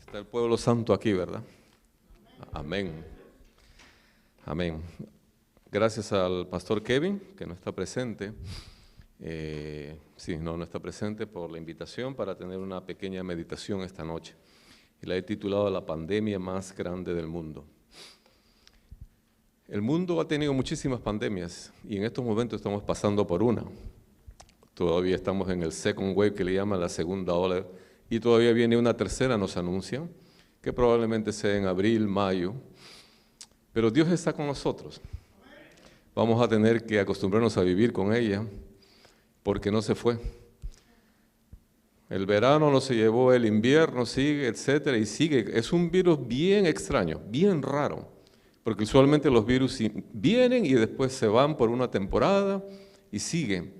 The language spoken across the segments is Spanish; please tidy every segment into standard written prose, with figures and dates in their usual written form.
Está el pueblo santo aquí, ¿verdad? Amén. Amén. Gracias al pastor Kevin, que no está presente. No está presente por la invitación para tener una pequeña meditación esta noche. Y la he titulado La pandemia más grande del mundo. El mundo ha tenido muchísimas pandemias y en estos momentos estamos pasando por una. Todavía estamos en el second wave, que le llaman la segunda ola, y todavía viene una tercera, nos anuncian, que probablemente sea en abril, mayo. Pero Dios está con nosotros. Vamos a tener que acostumbrarnos a vivir con ella, porque no se fue. El verano no se llevó, el invierno sigue, etcétera, y sigue. Es un virus bien extraño, bien raro, porque usualmente los virus vienen y después se van por una temporada y siguen.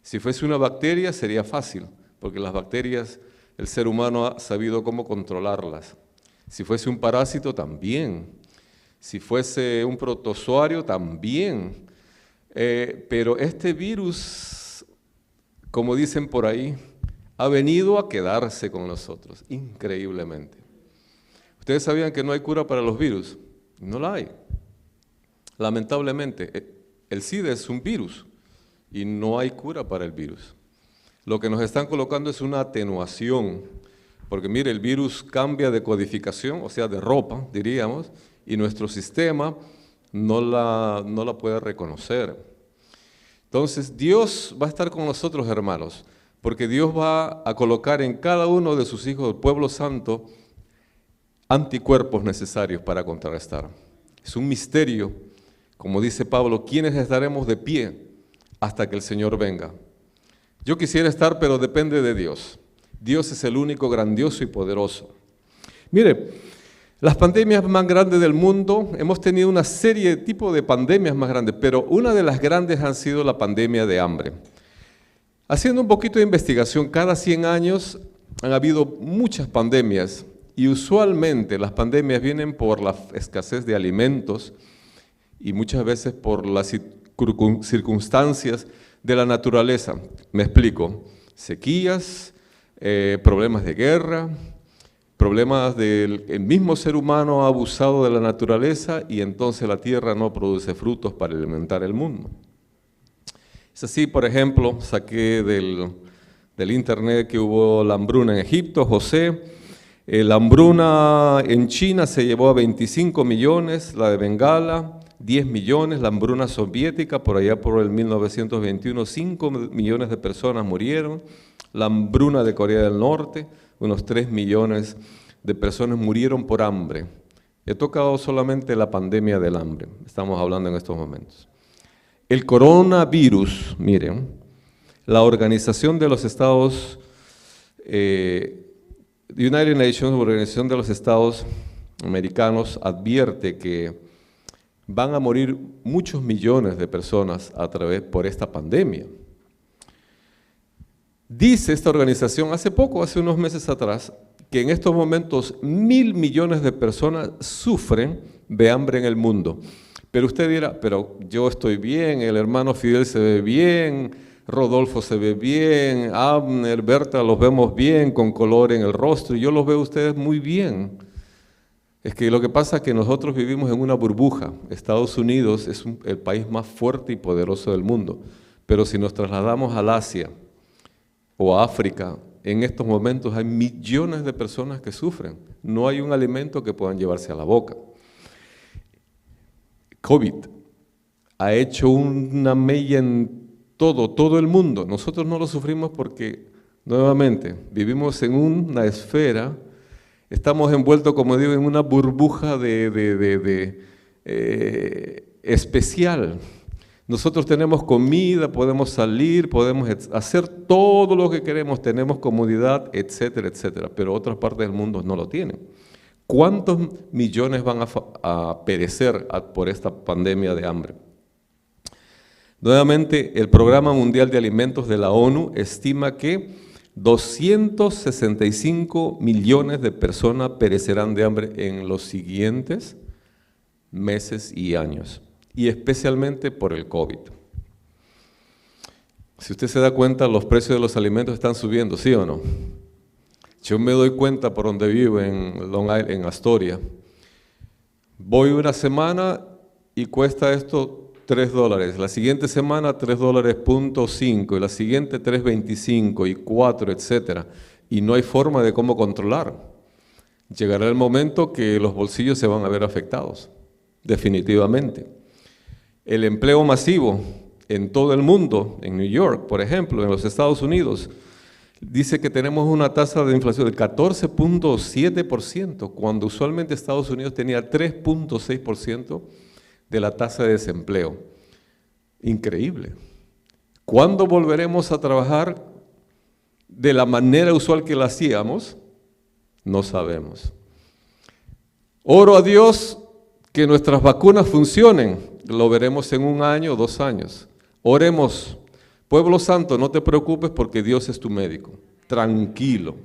Si fuese una bacteria sería fácil, porque las bacterias, el ser humano ha sabido cómo controlarlas. Si fuese un parásito, también. Si fuese un protozoario, también. Pero este virus, como dicen por ahí, ha venido a quedarse con nosotros, increíblemente. ¿Ustedes sabían que no hay cura para los virus? No la hay. Lamentablemente, el SIDA es un virus y no hay cura para el virus. Lo que nos están colocando es una atenuación, porque mire, el virus cambia de codificación, o sea, de ropa, diríamos, y nuestro sistema no la puede reconocer. Entonces, Dios va a estar con nosotros, hermanos, porque Dios va a colocar en cada uno de sus hijos del pueblo santo anticuerpos necesarios para contrarrestar. Es un misterio, como dice Pablo, ¿quiénes estaremos de pie hasta que el Señor venga? Yo quisiera estar, pero depende de Dios. Dios es el único grandioso y poderoso. Mire, las pandemias más grandes del mundo, hemos tenido una serie de tipos de pandemias más grandes, pero una de las grandes ha sido la pandemia de hambre. Haciendo un poquito de investigación, cada 100 años han habido muchas pandemias y usualmente las pandemias vienen por la escasez de alimentos y muchas veces por las circunstancias de la naturaleza. Me explico, sequías, problemas de guerra, problemas del mismo ser humano ha abusado de la naturaleza y entonces la tierra no produce frutos para alimentar el mundo. Es así, por ejemplo, saqué del internet que hubo la hambruna en Egipto, José. La hambruna en China se llevó a 25 millones, la de Bengala 10 millones, la hambruna soviética por allá por el 1921, 5 millones de personas murieron, la hambruna de Corea del Norte, unos 3 millones de personas murieron por hambre. He tocado solamente la pandemia del hambre, estamos hablando en estos momentos. El coronavirus, miren, la Organización de los Estados, United Nations, Organización de los Estados Americanos, advierte que van a morir muchos millones de personas por esta pandemia. Dice esta organización hace unos meses atrás, que en estos momentos 1.000 millones de personas sufren de hambre en el mundo. Pero usted dirá, pero yo estoy bien, el hermano Fidel se ve bien, Rodolfo se ve bien, Abner, Berta, los vemos bien, con color en el rostro, y yo los veo a ustedes muy bien. Es que lo que pasa es que nosotros vivimos en una burbuja. Estados Unidos es el país más fuerte y poderoso del mundo, pero si nos trasladamos al Asia o a África, en estos momentos hay millones de personas que sufren. No hay un alimento que puedan llevarse a la boca. COVID ha hecho una mella en todo el mundo. Nosotros no lo sufrimos porque, nuevamente, vivimos en una esfera, estamos envueltos, como digo, en una burbuja especial. Nosotros tenemos comida, podemos salir, podemos hacer todo lo que queremos, tenemos comodidad, etcétera, etcétera, pero otras partes del mundo no lo tienen. ¿Cuántos millones van a perecer por esta pandemia de hambre? Nuevamente, el Programa Mundial de Alimentos de la ONU estima que 265 millones de personas perecerán de hambre en los siguientes meses y años, y especialmente por el COVID. Si usted se da cuenta, los precios de los alimentos están subiendo, ¿sí o no? Yo me doy cuenta por donde vivo, en Long Island, en Astoria. Voy una semana y cuesta esto $3. La siguiente semana $3.5 y la siguiente $3.25 y 4, etcétera. Y no hay forma de cómo controlar. Llegará el momento que los bolsillos se van a ver afectados, definitivamente. El empleo masivo en todo el mundo, en New York, por ejemplo, en los Estados Unidos, dice que tenemos una tasa de inflación del 14.7%, cuando usualmente Estados Unidos tenía 3.6% de la tasa de desempleo. Increíble. ¿Cuándo volveremos a trabajar de la manera usual que lo hacíamos? No sabemos. Oro a Dios que nuestras vacunas funcionen. Lo veremos en 1 año o 2 años. Oremos. Pueblo Santo, no te preocupes porque Dios es tu médico. Tranquilo.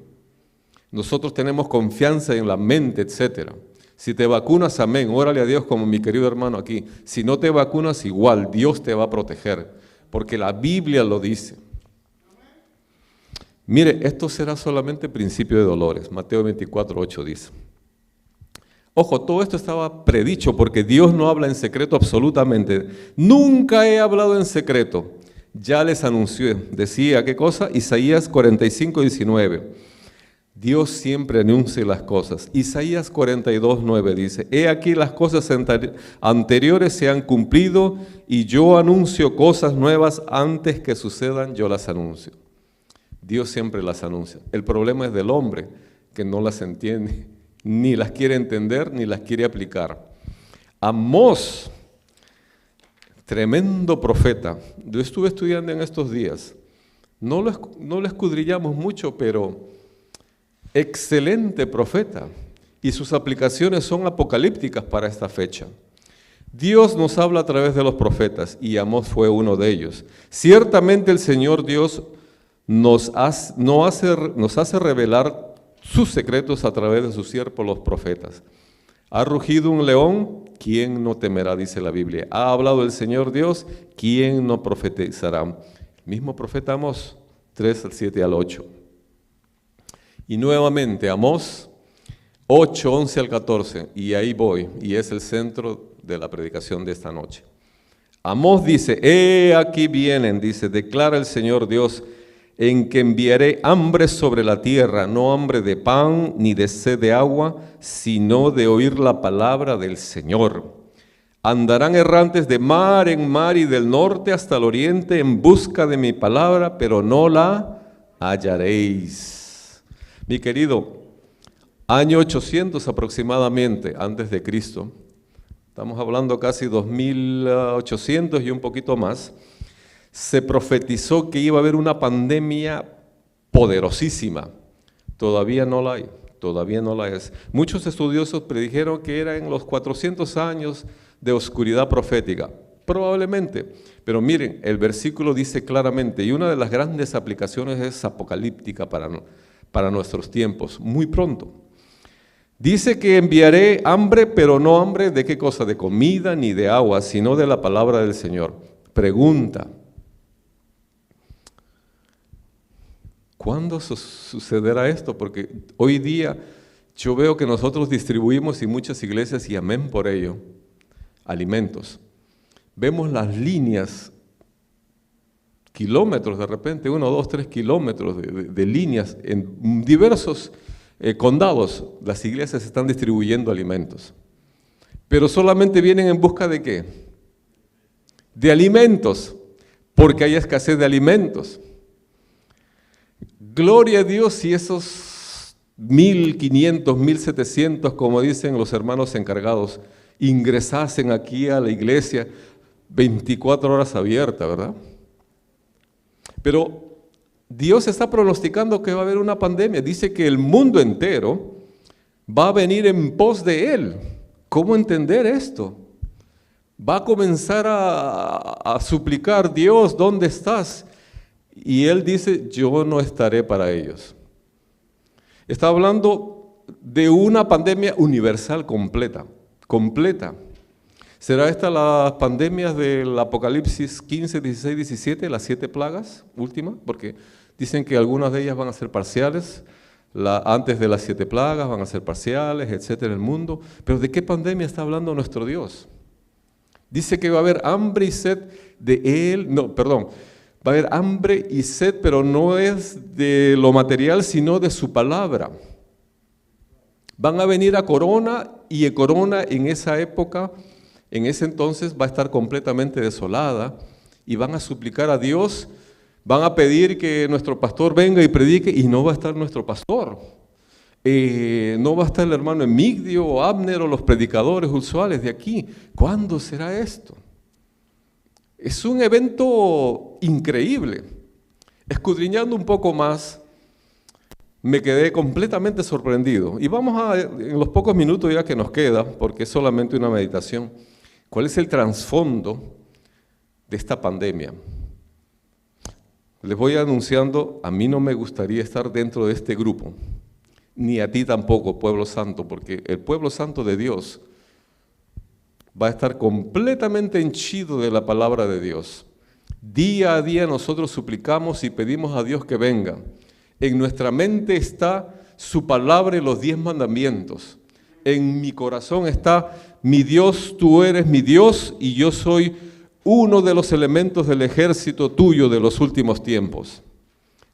Nosotros tenemos confianza en la mente, etcétera. Si te vacunas, amén, órale a Dios como mi querido hermano aquí. Si no te vacunas, igual, Dios te va a proteger, porque la Biblia lo dice. Mire, esto será solamente principio de dolores. Mateo 24:8 dice. Ojo, todo esto estaba predicho porque Dios no habla en secreto absolutamente. Nunca he hablado en secreto. Ya les anuncié. Decía, ¿qué cosa? Isaías 45:19. Dios siempre anuncia las cosas. Isaías 42:9 dice, he aquí las cosas anteriores se han cumplido y yo anuncio cosas nuevas antes que sucedan, yo las anuncio. Dios siempre las anuncia. El problema es del hombre, que no las entiende, ni las quiere entender, ni las quiere aplicar. Amós, tremendo profeta. Yo estuve estudiando en estos días. No lo escudriñamos mucho, pero excelente profeta. Y sus aplicaciones son apocalípticas para esta fecha. Dios nos habla a través de los profetas, y Amós fue uno de ellos. Ciertamente el Señor Dios nos hace revelar sus secretos a través de sus siervos los profetas. Ha rugido un león, ¿quién no temerá? Dice la Biblia. Ha hablado el Señor Dios, ¿quién no profetizará? El mismo profeta Amós, 3, 7 al 8. Y nuevamente Amós 8, 11 al 14, y ahí voy, y es el centro de la predicación de esta noche. Amós dice, he aquí vienen, dice, declara el Señor Dios, en que enviaré hambre sobre la tierra, no hambre de pan ni de sed de agua, sino de oír la palabra del Señor. Andarán errantes de mar en mar y del norte hasta el oriente en busca de mi palabra, pero no la hallaréis. Mi querido, año 800 aproximadamente antes de Cristo, estamos hablando casi 2800 y un poquito más, se profetizó que iba a haber una pandemia poderosísima. Todavía no la hay, todavía no la es. Muchos estudiosos predijeron que era en los 400 años de oscuridad profética, probablemente. Pero miren, el versículo dice claramente, y una de las grandes aplicaciones es apocalíptica para nuestros tiempos, muy pronto. Dice que enviaré hambre, pero no hambre de qué cosa, de comida ni de agua, sino de la palabra del Señor. Pregunta, ¿cuándo sucederá esto? Porque hoy día yo veo que nosotros distribuimos y muchas iglesias, y amén por ello, alimentos. Vemos las líneas, kilómetros de repente, 1, 2, 3 kilómetros de líneas en diversos condados. Las iglesias están distribuyendo alimentos. Pero solamente vienen en busca ¿de qué? De alimentos, porque hay escasez de alimentos. Gloria a Dios si esos 1.500, 1.700, como dicen los hermanos encargados, ingresasen aquí a la iglesia 24 horas abierta, ¿verdad? Pero Dios está pronosticando que va a haber una pandemia. Dice que el mundo entero va a venir en pos de Él. ¿Cómo entender esto? Va a comenzar a suplicar, Dios, ¿dónde estás? Y Él dice, yo no estaré para ellos. Está hablando de una pandemia universal completa. ¿Será esta las pandemias del Apocalipsis 15, 16, 17, las 7 plagas últimas? Porque dicen que algunas de ellas van a ser parciales, antes de las 7 plagas, van a ser parciales, etcétera, el mundo. Pero ¿de qué pandemia está hablando nuestro Dios? Dice que va a haber hambre y sed de Él, va a haber hambre y sed, pero no es de lo material, sino de su palabra. Van a venir a Corona, y Corona en esa época, en ese entonces, va a estar completamente desolada, y van a suplicar a Dios, van a pedir que nuestro pastor venga y predique, y no va a estar nuestro pastor. No va a estar el hermano Emigdio o Abner o los predicadores usuales de aquí. ¿Cuándo será esto? Es un evento increíble. Escudriñando un poco más, me quedé completamente sorprendido. Y vamos en los pocos minutos ya que nos queda, porque es solamente una meditación, ¿cuál es el trasfondo de esta pandemia? Les voy anunciando, a mí no me gustaría estar dentro de este grupo, ni a ti tampoco, pueblo santo, porque el pueblo santo de Dios va a estar completamente henchido de la palabra de Dios. Día a día nosotros suplicamos y pedimos a Dios que venga. En nuestra mente está su palabra y los 10 mandamientos. En mi corazón está, mi Dios, tú eres mi Dios y yo soy uno de los elementos del ejército tuyo de los últimos tiempos.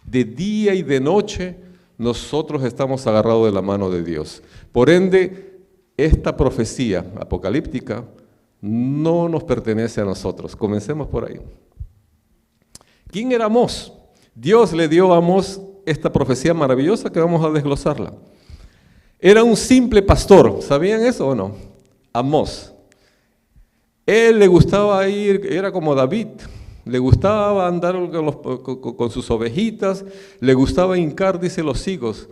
De día y de noche nosotros estamos agarrados de la mano de Dios. Por ende, esta profecía apocalíptica no nos pertenece a nosotros. Comencemos por ahí. ¿Quién era Amós? Dios le dio a Amós esta profecía maravillosa que vamos a desglosarla. Era un simple pastor, ¿sabían eso o no? Amós. Él le gustaba ir, era como David, le gustaba andar con sus ovejitas, le gustaba hincar, dice, los higos.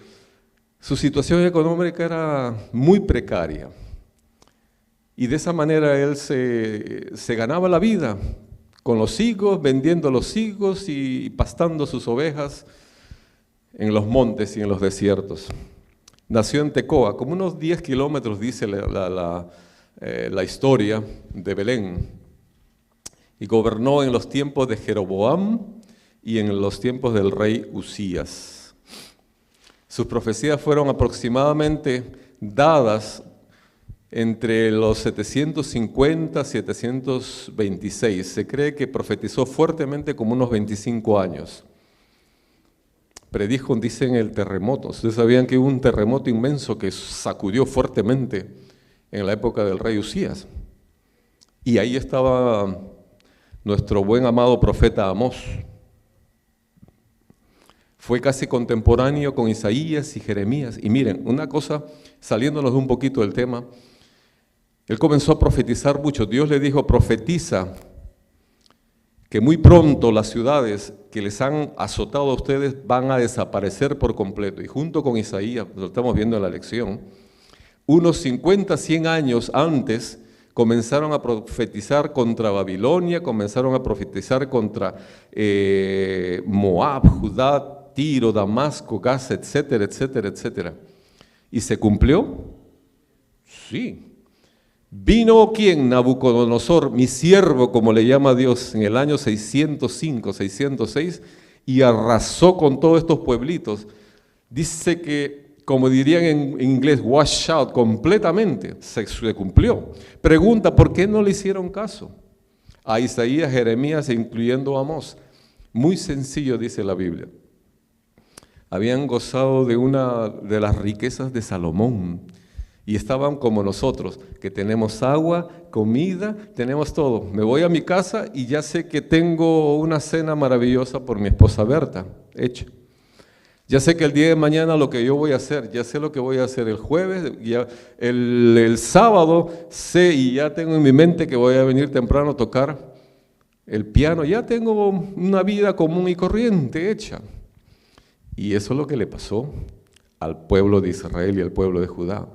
Su situación económica era muy precaria. Y de esa manera él se ganaba la vida con los higos, vendiendo los higos y pastando sus ovejas en los montes y en los desiertos. Nació en Tecoa, como unos 10 kilómetros, dice la historia de Belén, y gobernó en los tiempos de Jeroboam y en los tiempos del rey Usías. Sus profecías fueron aproximadamente dadas entre los 750 y 726. Se cree que profetizó fuertemente como unos 25 años. Predijo, dicen, el terremoto. Ustedes sabían que hubo un terremoto inmenso que sacudió fuertemente en la época del rey Usías. Y ahí estaba nuestro buen amado profeta Amós. Fue casi contemporáneo con Isaías y Jeremías. Y miren, una cosa, saliéndonos un poquito del tema, él comenzó a profetizar mucho. Dios le dijo, profetiza que muy pronto las ciudades que les han azotado a ustedes van a desaparecer por completo. Y junto con Isaías, lo estamos viendo en la lección, unos 50, 100 años antes comenzaron a profetizar contra Babilonia, comenzaron a profetizar contra Moab, Judá, Tiro, Damasco, Gaza, etcétera, etcétera, etcétera. ¿Y se cumplió? Sí. Vino ¿quién? Nabucodonosor, mi siervo, como le llama Dios, en el año 605, 606, y arrasó con todos estos pueblitos. Dice que, como dirían en inglés, washed out, completamente, se cumplió. Pregunta, ¿por qué no le hicieron caso a Isaías, Jeremías, incluyendo a Amós? Muy sencillo, dice la Biblia. Habían gozado de las riquezas de Salomón y estaban como nosotros, que tenemos agua, comida, tenemos todo. Me voy a mi casa y ya sé que tengo una cena maravillosa por mi esposa Berta, hecha. Ya sé que el día de mañana lo que yo voy a hacer, ya sé lo que voy a hacer el jueves, ya el sábado sé y ya tengo en mi mente que voy a venir temprano a tocar el piano, ya tengo una vida común y corriente hecha. Y eso es lo que le pasó al pueblo de Israel y al pueblo de Judá.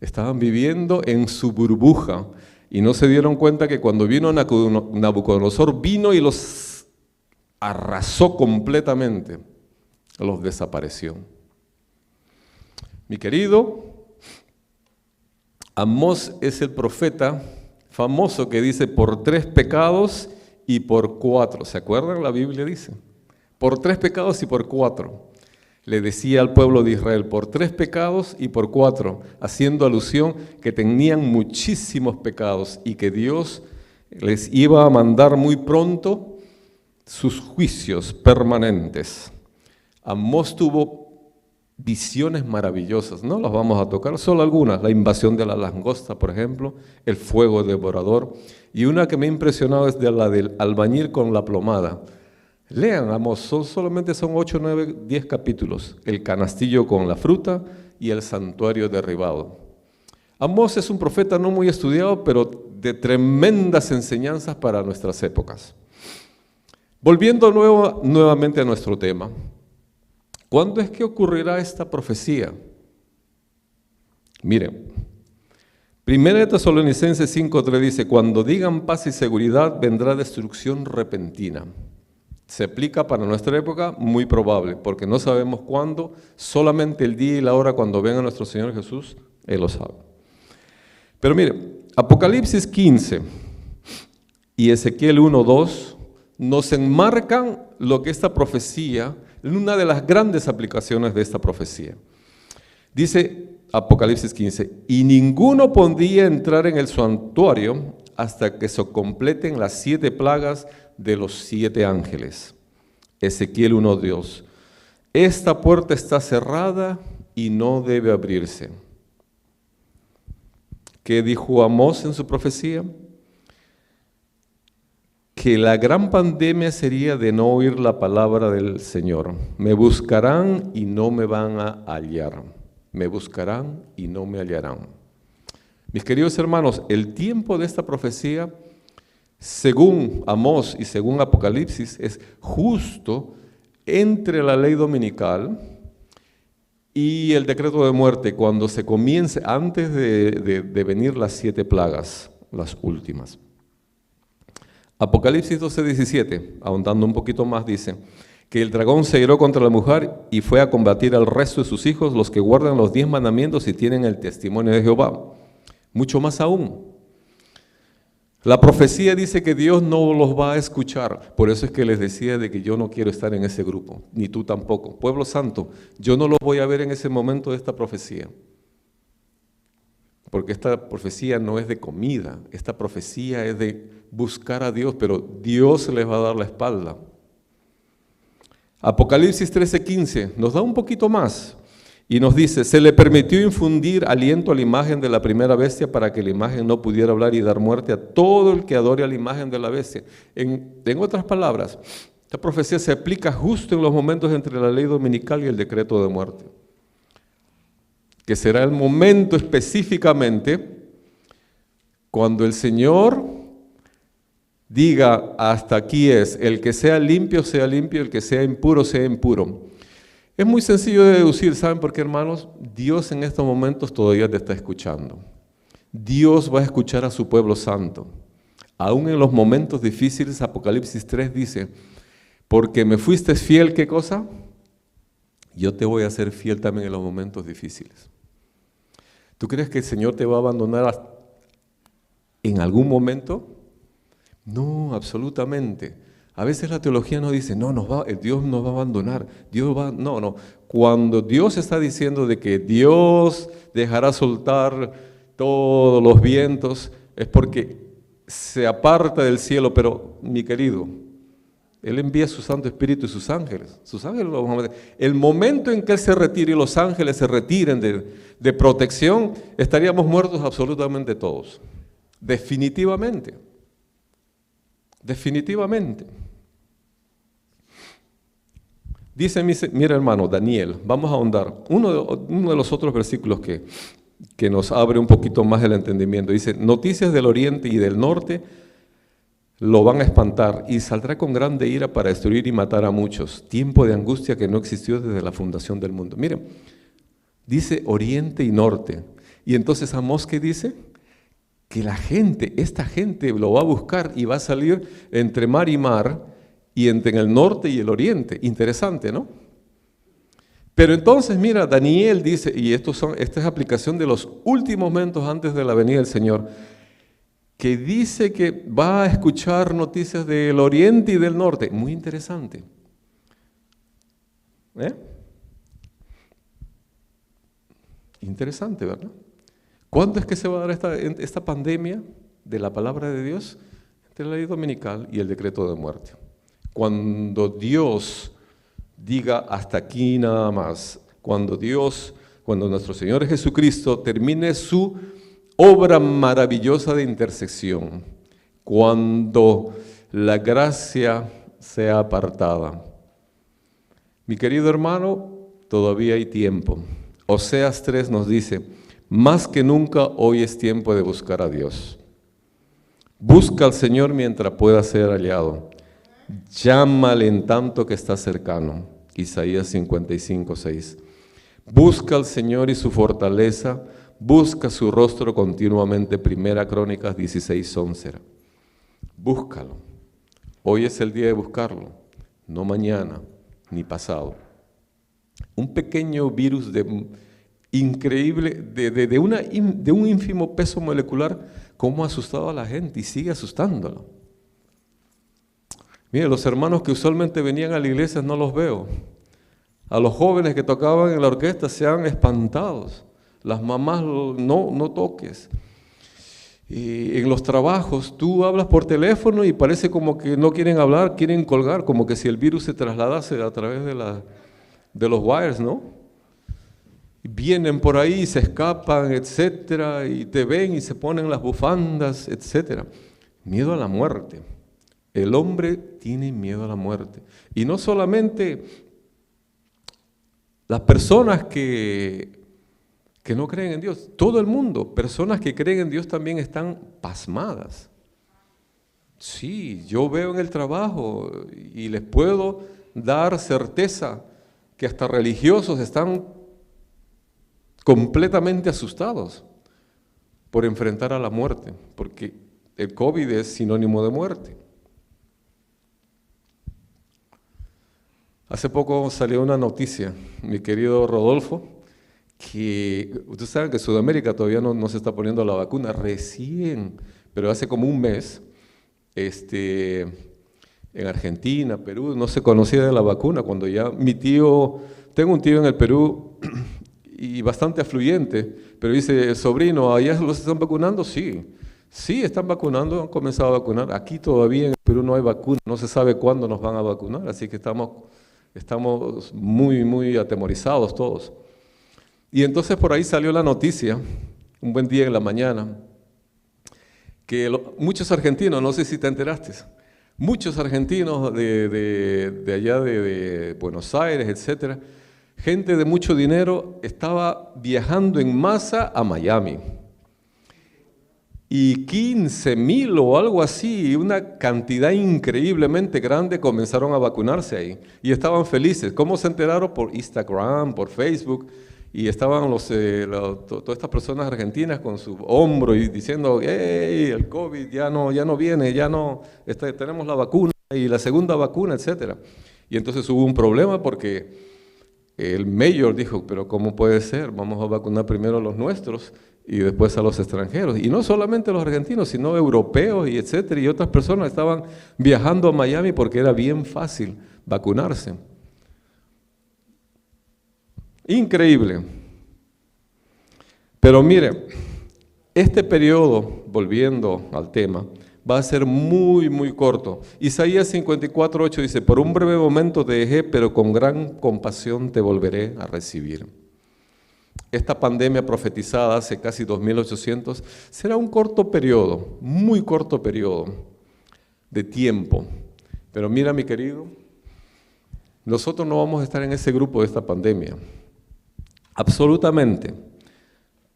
Estaban viviendo en su burbuja y no se dieron cuenta que cuando vino Nabucodonosor, vino y los arrasó completamente. Los desapareció. Mi querido, Amós es el profeta famoso que dice por 3 pecados y por 4. ¿Se acuerdan? La Biblia dice, por 3 pecados y por 4. le decía al pueblo de Israel, por 3 pecados y por 4, haciendo alusión que tenían muchísimos pecados y que Dios les iba a mandar muy pronto sus juicios permanentes. Amós tuvo visiones maravillosas, no las vamos a tocar, solo algunas, la invasión de la langosta, por ejemplo, el fuego devorador, y una que me ha impresionado es de la del albañil con la plomada. Lean Amós, solamente son 8, 9, 10 capítulos, el canastillo con la fruta y el santuario derribado. Amós es un profeta no muy estudiado, pero de tremendas enseñanzas para nuestras épocas. Volviendo nuevamente a nuestro tema, ¿cuándo es que ocurrirá esta profecía? Miren, 1 Tesalonicenses 5:3 dice, cuando digan paz y seguridad, vendrá destrucción repentina. Se aplica para nuestra época, muy probable, porque no sabemos cuándo, solamente el día y la hora cuando venga nuestro Señor Jesús, Él lo sabe. Pero miren, Apocalipsis 15 y Ezequiel 1:2 nos enmarcan lo que esta profecía, una de las grandes aplicaciones de esta profecía. Dice Apocalipsis 15, y ninguno podía entrar en el santuario hasta que se completen las 7 plagas de los 7 ángeles. Ezequiel 1:2, esta puerta está cerrada y no debe abrirse. ¿Qué dijo Amós en su profecía? Que la gran pandemia sería de no oír la palabra del Señor. Me buscarán y no me van a hallar. Me buscarán y no me hallarán. Mis queridos hermanos, el tiempo de esta profecía, según Amós y según Apocalipsis, es justo entre la ley dominical y el decreto de muerte, cuando se comience, antes de venir las 7 plagas, las últimas. Apocalipsis 12:17, ahondando un poquito más, dice que el dragón se iró contra la mujer y fue a combatir al resto de sus hijos, los que guardan los 10 mandamientos y tienen el testimonio de Jehová. Mucho más aún. La profecía dice que Dios no los va a escuchar. Por eso es que les decía de que yo no quiero estar en ese grupo, ni tú tampoco. Pueblo santo, yo no los voy a ver en ese momento de esta profecía. Porque esta profecía no es de comida, esta profecía es de buscar a Dios, pero Dios les va a dar la espalda. Apocalipsis 13:15 nos da un poquito más y nos dice, se le permitió infundir aliento a la imagen de la primera bestia para que la imagen no pudiera hablar y dar muerte a todo el que adore a la imagen de la bestia. En otras palabras, esta profecía se aplica justo en los momentos entre la ley dominical y el decreto de muerte, que será el momento específicamente cuando el Señor diga, hasta aquí es, el que sea limpio, el que sea impuro. Es muy sencillo de deducir, ¿saben por qué, hermanos? Dios en estos momentos todavía te está escuchando. Dios va a escuchar a su pueblo santo. Aún en los momentos difíciles, Apocalipsis 3 dice, porque me fuiste fiel, ¿qué cosa? Yo te voy a ser fiel también en los momentos difíciles. ¿Tú crees que el Señor te va a abandonar en algún momento? No, absolutamente. A veces la teología nos dice, no, Dios nos va a abandonar. No. Cuando Dios está diciendo de que Dios dejará soltar todos los vientos, es porque se aparta del cielo, pero mi querido, Él envía su Santo Espíritu y sus ángeles. Lo van a meter. El momento en que Él se retire y los ángeles se retiren de protección, estaríamos muertos absolutamente todos. Definitivamente. Dice, mira hermano, Daniel, vamos a ahondar. Uno de los otros versículos que nos abre un poquito más el entendimiento. Dice, noticias del oriente y del norte lo van a espantar y saldrá con grande ira para destruir y matar a muchos. Tiempo de angustia que no existió desde la fundación del mundo. Miren, dice oriente y norte. Y entonces Amós, ¿qué dice? Que esta gente lo va a buscar y va a salir entre mar y mar y entre el norte y el oriente. Interesante, ¿no? Pero entonces, mira, Daniel dice, y esta es aplicación de los últimos momentos antes de la venida del Señor, que dice que va a escuchar noticias del oriente y del norte. Muy interesante. Interesante, ¿verdad? ¿Cuándo es que se va a dar esta pandemia de la palabra de Dios? Entre la ley dominical y el decreto de muerte. Cuando Dios diga hasta aquí nada más, cuando nuestro Señor Jesucristo termine su obra maravillosa de intersección, cuando la gracia sea apartada. Mi querido hermano, todavía hay tiempo. Oseas 3 nos dice, más que nunca hoy es tiempo de buscar a Dios. Busca al Señor mientras pueda ser hallado. Llámale en tanto que está cercano. Isaías 55, 6. Busca al Señor y su fortaleza, busca su rostro continuamente. Primera Crónicas 16, 11. Búscalo. Hoy es el día de buscarlo, no mañana ni pasado. Un pequeño virus increíble, de un ínfimo peso molecular, cómo ha asustado a la gente y sigue asustándolo. Mire, los hermanos que usualmente venían a la iglesia no los veo. A los jóvenes que tocaban en la orquesta se han espantado. Las mamás, no toques. Y en los trabajos tú hablas por teléfono y parece como que no quieren hablar, quieren colgar, como que si el virus se trasladase a través de los wires, ¿no? Vienen por ahí, se escapan, etcétera, y te ven y se ponen las bufandas, etcétera. Miedo a la muerte. El hombre tiene miedo a la muerte. Y no solamente las personas que no creen en Dios, todo el mundo, personas que creen en Dios también están pasmadas. Sí, yo veo en el trabajo y les puedo dar certeza que hasta religiosos están completamente asustados por enfrentar a la muerte, porque el COVID es sinónimo de muerte. Hace poco salió una noticia, mi querido Rodolfo, que ustedes saben que en Sudamérica todavía no se está poniendo la vacuna, recién, pero hace como un mes, en Argentina, Perú, no se conocía de la vacuna, cuando ya tengo un tío en el Perú y bastante afluyente, pero dice, sobrino, ¿allá los están vacunando? Sí, están vacunando, han comenzado a vacunar, aquí todavía en el Perú no hay vacuna, no se sabe cuándo nos van a vacunar, así que estamos muy, muy atemorizados todos. Y entonces por ahí salió la noticia, un buen día en la mañana, que muchos argentinos, no sé si te enteraste, muchos argentinos de allá de Buenos Aires, etcétera, gente de mucho dinero estaba viajando en masa a Miami. Y 15,000 o algo así, una cantidad increíblemente grande comenzaron a vacunarse ahí. Y estaban felices. ¿Cómo se enteraron? Por Instagram, por Facebook. Y estaban todas estas personas argentinas con su hombro y diciendo, ¡hey, el COVID ya no viene, tenemos la vacuna y la segunda vacuna, etcétera! Y entonces hubo un problema porque el mayor dijo, pero ¿cómo puede ser? Vamos a vacunar primero a los nuestros y después a los extranjeros. Y no solamente los argentinos, sino europeos y etcétera. Y otras personas estaban viajando a Miami porque era bien fácil vacunarse. Increíble. Pero mire, este periodo, volviendo al tema, va a ser muy, muy corto. Isaías 54:8 dice, por un breve momento te dejé, pero con gran compasión te volveré a recibir. Esta pandemia profetizada hace casi 2800 será un corto periodo, muy corto periodo de tiempo. Pero mira, mi querido, nosotros no vamos a estar en ese grupo de esta pandemia. Absolutamente,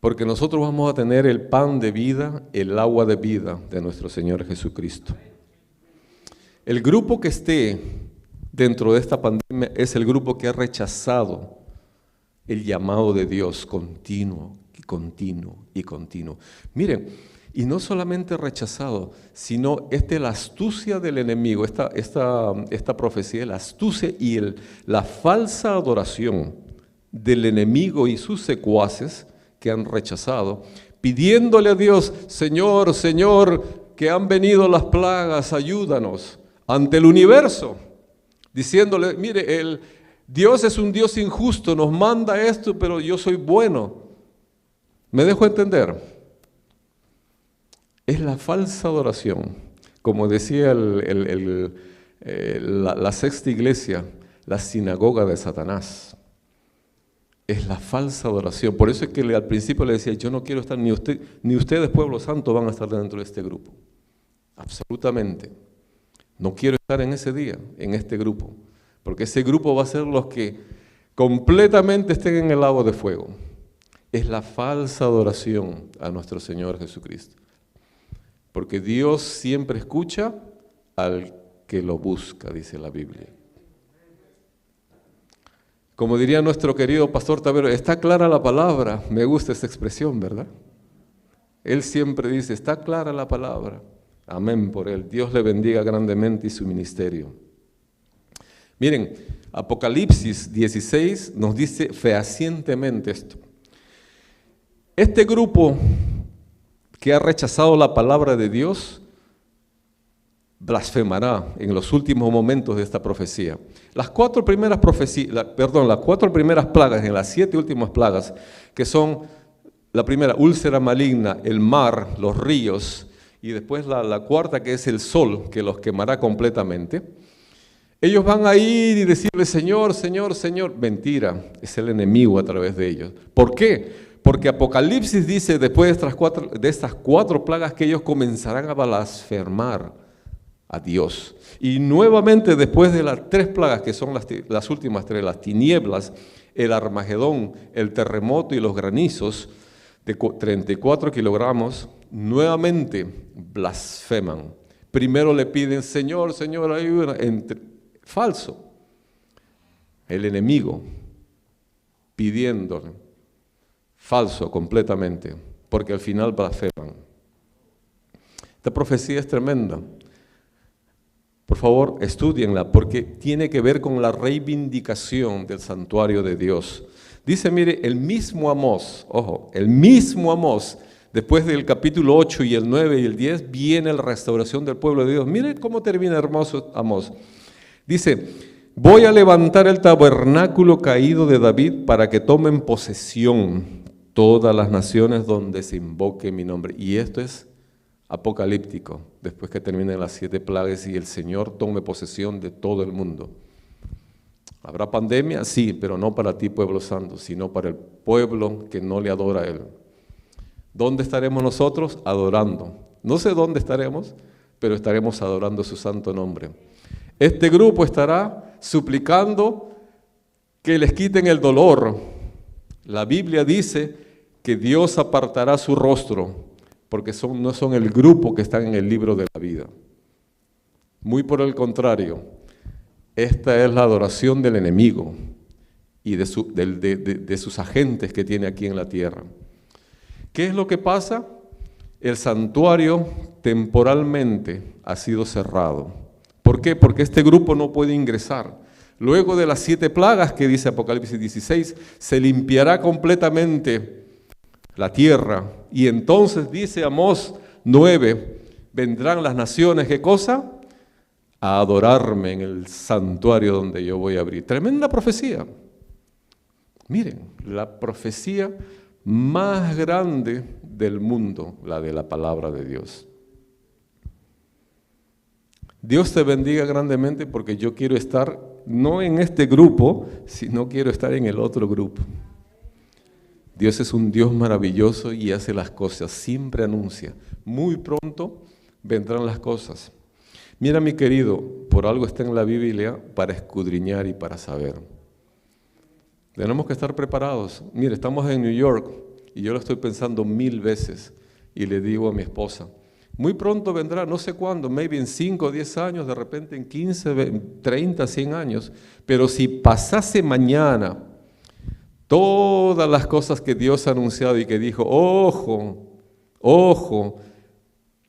porque nosotros vamos a tener el pan de vida, el agua de vida de nuestro Señor Jesucristo. El grupo que esté dentro de esta pandemia es el grupo que ha rechazado el llamado de Dios continuo y continuo y continuo. Miren, y no solamente rechazado, sino la astucia del enemigo, esta profecía, la astucia y la falsa adoración del enemigo y sus secuaces que han rechazado, pidiéndole a Dios, Señor, Señor, que han venido las plagas, ayúdanos, ante el universo, diciéndole, mire, Dios es un Dios injusto, nos manda esto, pero yo soy bueno. ¿Me dejo entender? Es la falsa adoración. Como decía la sexta iglesia, la sinagoga de Satanás. Es la falsa adoración. Por eso es que al principio le decía, yo no quiero estar, ni ustedes, pueblo santo, van a estar dentro de este grupo. Absolutamente. No quiero estar en ese día, en este grupo. Porque ese grupo va a ser los que completamente estén en el lago de fuego. Es la falsa adoración a nuestro Señor Jesucristo. Porque Dios siempre escucha al que lo busca, dice la Biblia. Como diría nuestro querido pastor Tavero, está clara la palabra. Me gusta esa expresión, ¿verdad? Él siempre dice, está clara la palabra. Amén por él. Dios le bendiga grandemente y su ministerio. Miren, Apocalipsis 16 nos dice fehacientemente esto. Este grupo que ha rechazado la palabra de Dios blasfemará en los últimos momentos de esta profecía. Las cuatro primeras plagas, en las 7 últimas plagas, que son la primera, úlcera maligna, el mar, los ríos, y después la cuarta, que es el sol, que los quemará completamente. Ellos van a ir y decirle, Señor, Señor, Señor. Mentira, es el enemigo a través de ellos. ¿Por qué? Porque Apocalipsis dice, después de estas cuatro plagas, que ellos comenzarán a blasfemar a Dios. Y nuevamente, después de las 3 plagas, que son las últimas 3, las tinieblas, el Armagedón, el terremoto y los granizos, de 34 kilogramos, nuevamente blasfeman. Primero le piden, Señor, Señor, ayúdanos. Falso. El enemigo pidiéndole. Falso completamente, porque al final blasfeman. Esta profecía es tremenda. Por favor, estúdienla, porque tiene que ver con la reivindicación del santuario de Dios. Dice, mire, el mismo Amós, ojo, el mismo Amós, después del capítulo 8 y el 9 y el 10, viene la restauración del pueblo de Dios. Mire cómo termina hermoso Amós. Dice, voy a levantar el tabernáculo caído de David para que tomen posesión todas las naciones donde se invoque mi nombre. Y esto es apocalíptico, después que terminen las 7 plagas y el Señor tome posesión de todo el mundo. ¿Habrá pandemia? Sí, pero no para ti, pueblo santo, sino para el pueblo que no le adora a Él. ¿Dónde estaremos nosotros? Adorando. No sé dónde estaremos, pero estaremos adorando su santo nombre. Este grupo estará suplicando que les quiten el dolor. La Biblia dice que Dios apartará su rostro, porque no son el grupo que están en el libro de la vida. Muy por el contrario, esta es la adoración del enemigo y de sus agentes que tiene aquí en la tierra. ¿Qué es lo que pasa? El santuario temporalmente ha sido cerrado. ¿Por qué? Porque este grupo no puede ingresar. Luego de las 7 plagas que dice Apocalipsis 16, se limpiará completamente la tierra. Y entonces dice Amós 9, vendrán las naciones, ¿qué cosa? A adorarme en el santuario donde yo voy a abrir. Tremenda profecía. Miren, la profecía más grande del mundo, la de la palabra de Dios. Dios te bendiga grandemente, porque yo quiero estar no en este grupo, sino quiero estar en el otro grupo. Dios es un Dios maravilloso y hace las cosas, siempre anuncia. Muy pronto vendrán las cosas. Mira, mi querido, por algo está en la Biblia para escudriñar y para saber. Tenemos que estar preparados. Mire, estamos en New York y yo lo estoy pensando 1000 veces y le digo a mi esposa, muy pronto vendrá, no sé cuándo, maybe en 5 o 10 años, de repente en 15, 30, 100 años, pero si pasase mañana todas las cosas que Dios ha anunciado y que dijo, ojo, ojo,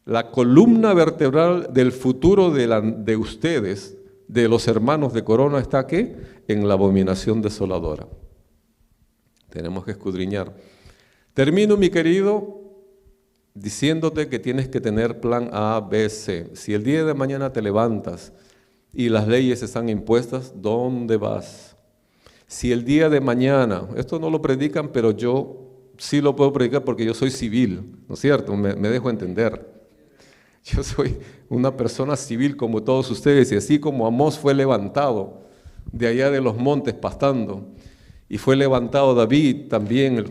la columna vertebral del futuro de ustedes, de los hermanos de Corona, está aquí, en la abominación desoladora. Tenemos que escudriñar. Termino, mi querido, diciéndote que tienes que tener plan A, B, C. Si el día de mañana te levantas y las leyes están impuestas, ¿dónde vas? Si el día de mañana, esto no lo predican, pero yo sí lo puedo predicar porque yo soy civil, ¿no es cierto? Me dejo entender. Yo soy una persona civil como todos ustedes, y así como Amós fue levantado de allá de los montes pastando, y fue levantado David también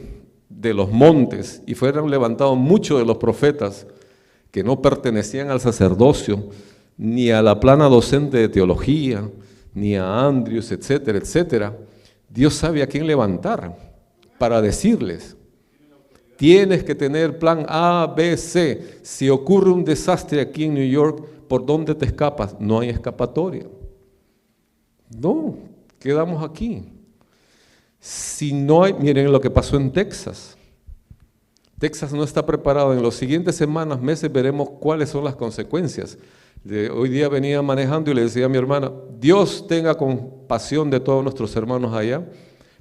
de los montes, y fueron levantados muchos de los profetas que no pertenecían al sacerdocio, ni a la plana docente de teología, ni a Andrews, etcétera, etcétera. Dios sabe a quién levantar para decirles: tienes que tener plan A, B, C. Si ocurre un desastre aquí en New York, ¿por dónde te escapas? No hay escapatoria. No, quedamos aquí. Si no hay, miren lo que pasó en Texas. Texas no está preparado. En las siguientes semanas, meses, veremos cuáles son las consecuencias. Hoy día venía manejando y le decía a mi hermana: Dios tenga compasión de todos nuestros hermanos allá,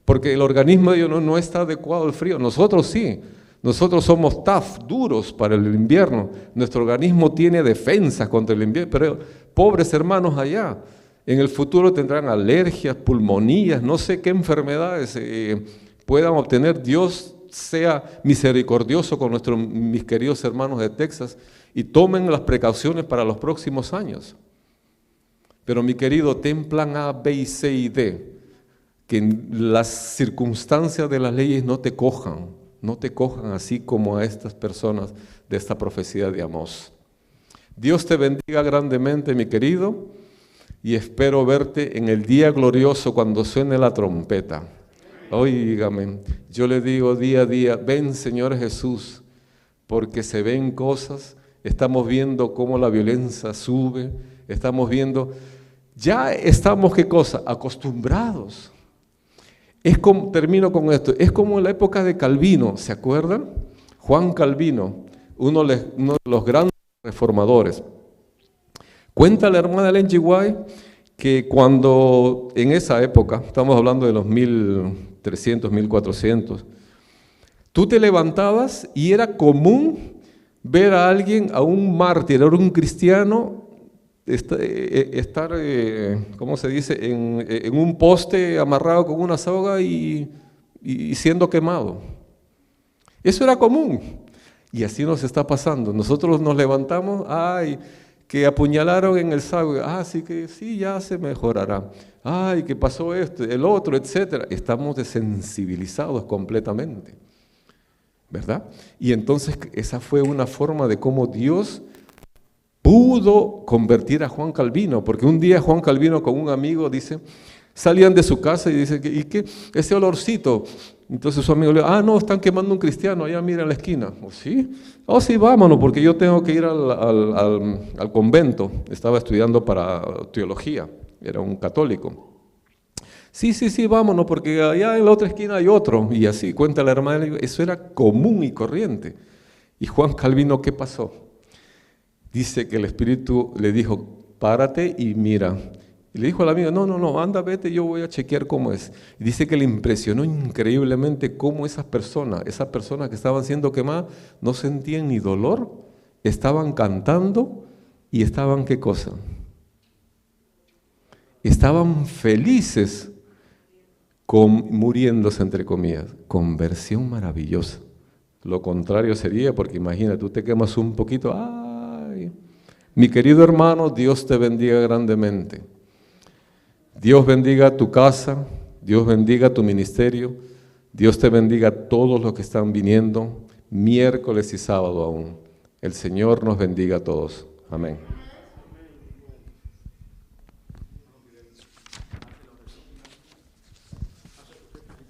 porque el organismo de ellos no está adecuado al frío. Nosotros sí. Nosotros somos tough, duros para el invierno. Nuestro organismo tiene defensas contra el invierno, pero pobres hermanos allá, en el futuro tendrán alergias, pulmonías, no sé qué enfermedades puedan obtener. Dios sea misericordioso con mis queridos hermanos de Texas y tomen las precauciones para los próximos años. Pero mi querido, ten plan A, B, y C y D, que las circunstancias de las leyes no te cojan. No te cojan así como a estas personas de esta profecía de Amós. Dios te bendiga grandemente, mi querido, y espero verte en el día glorioso cuando suene la trompeta. Óigame, yo le digo día a día: ven, Señor Jesús, porque se ven cosas. Estamos viendo cómo la violencia sube, estamos viendo, ya estamos, ¿qué cosa? Acostumbrados. Termino con esto, es como en la época de Calvino, ¿se acuerdan? Juan Calvino, uno de los grandes reformadores. Cuenta la hermana Ellen G. White que cuando en esa época, estamos hablando de los 1300, 1400, tú te levantabas y era común ver a alguien, a un mártir, a un cristiano, estar, ¿cómo se dice?, en un poste amarrado con una soga y siendo quemado. Eso era común, y así nos está pasando. Nosotros nos levantamos, ay, que apuñalaron en el sago, sí, que sí, ya se mejorará, ay, que pasó esto, el otro, etcétera. Estamos desensibilizados completamente, ¿verdad? Y entonces esa fue una forma de cómo Dios pudo convertir a Juan Calvino, porque un día Juan Calvino con un amigo, dice, salían de su casa y dice, ¿y qué? Ese olorcito. Entonces su amigo le dice, no, están quemando un cristiano, allá mira en la esquina. ¿Sí? Sí, vámonos, porque yo tengo que ir al convento. Estaba estudiando para teología, era un católico. Sí, vámonos, porque allá en la otra esquina hay otro. Y así cuenta la hermana, eso era común y corriente. Y Juan Calvino, ¿qué pasó? Dice que el Espíritu le dijo, párate y mira. Y le dijo al amigo, no, anda, vete, yo voy a chequear cómo es. Y dice que le impresionó increíblemente cómo esas personas que estaban siendo quemadas, no sentían ni dolor, estaban cantando y estaban, ¿qué cosa? Estaban felices, muriéndose, entre comillas. Conversión maravillosa. Lo contrario sería, porque imagina, tú te quemas un poquito, mi querido hermano, Dios te bendiga grandemente. Dios bendiga tu casa, Dios bendiga tu ministerio, Dios te bendiga a todos los que están viniendo, miércoles y sábado aún. El Señor nos bendiga a todos. Amén.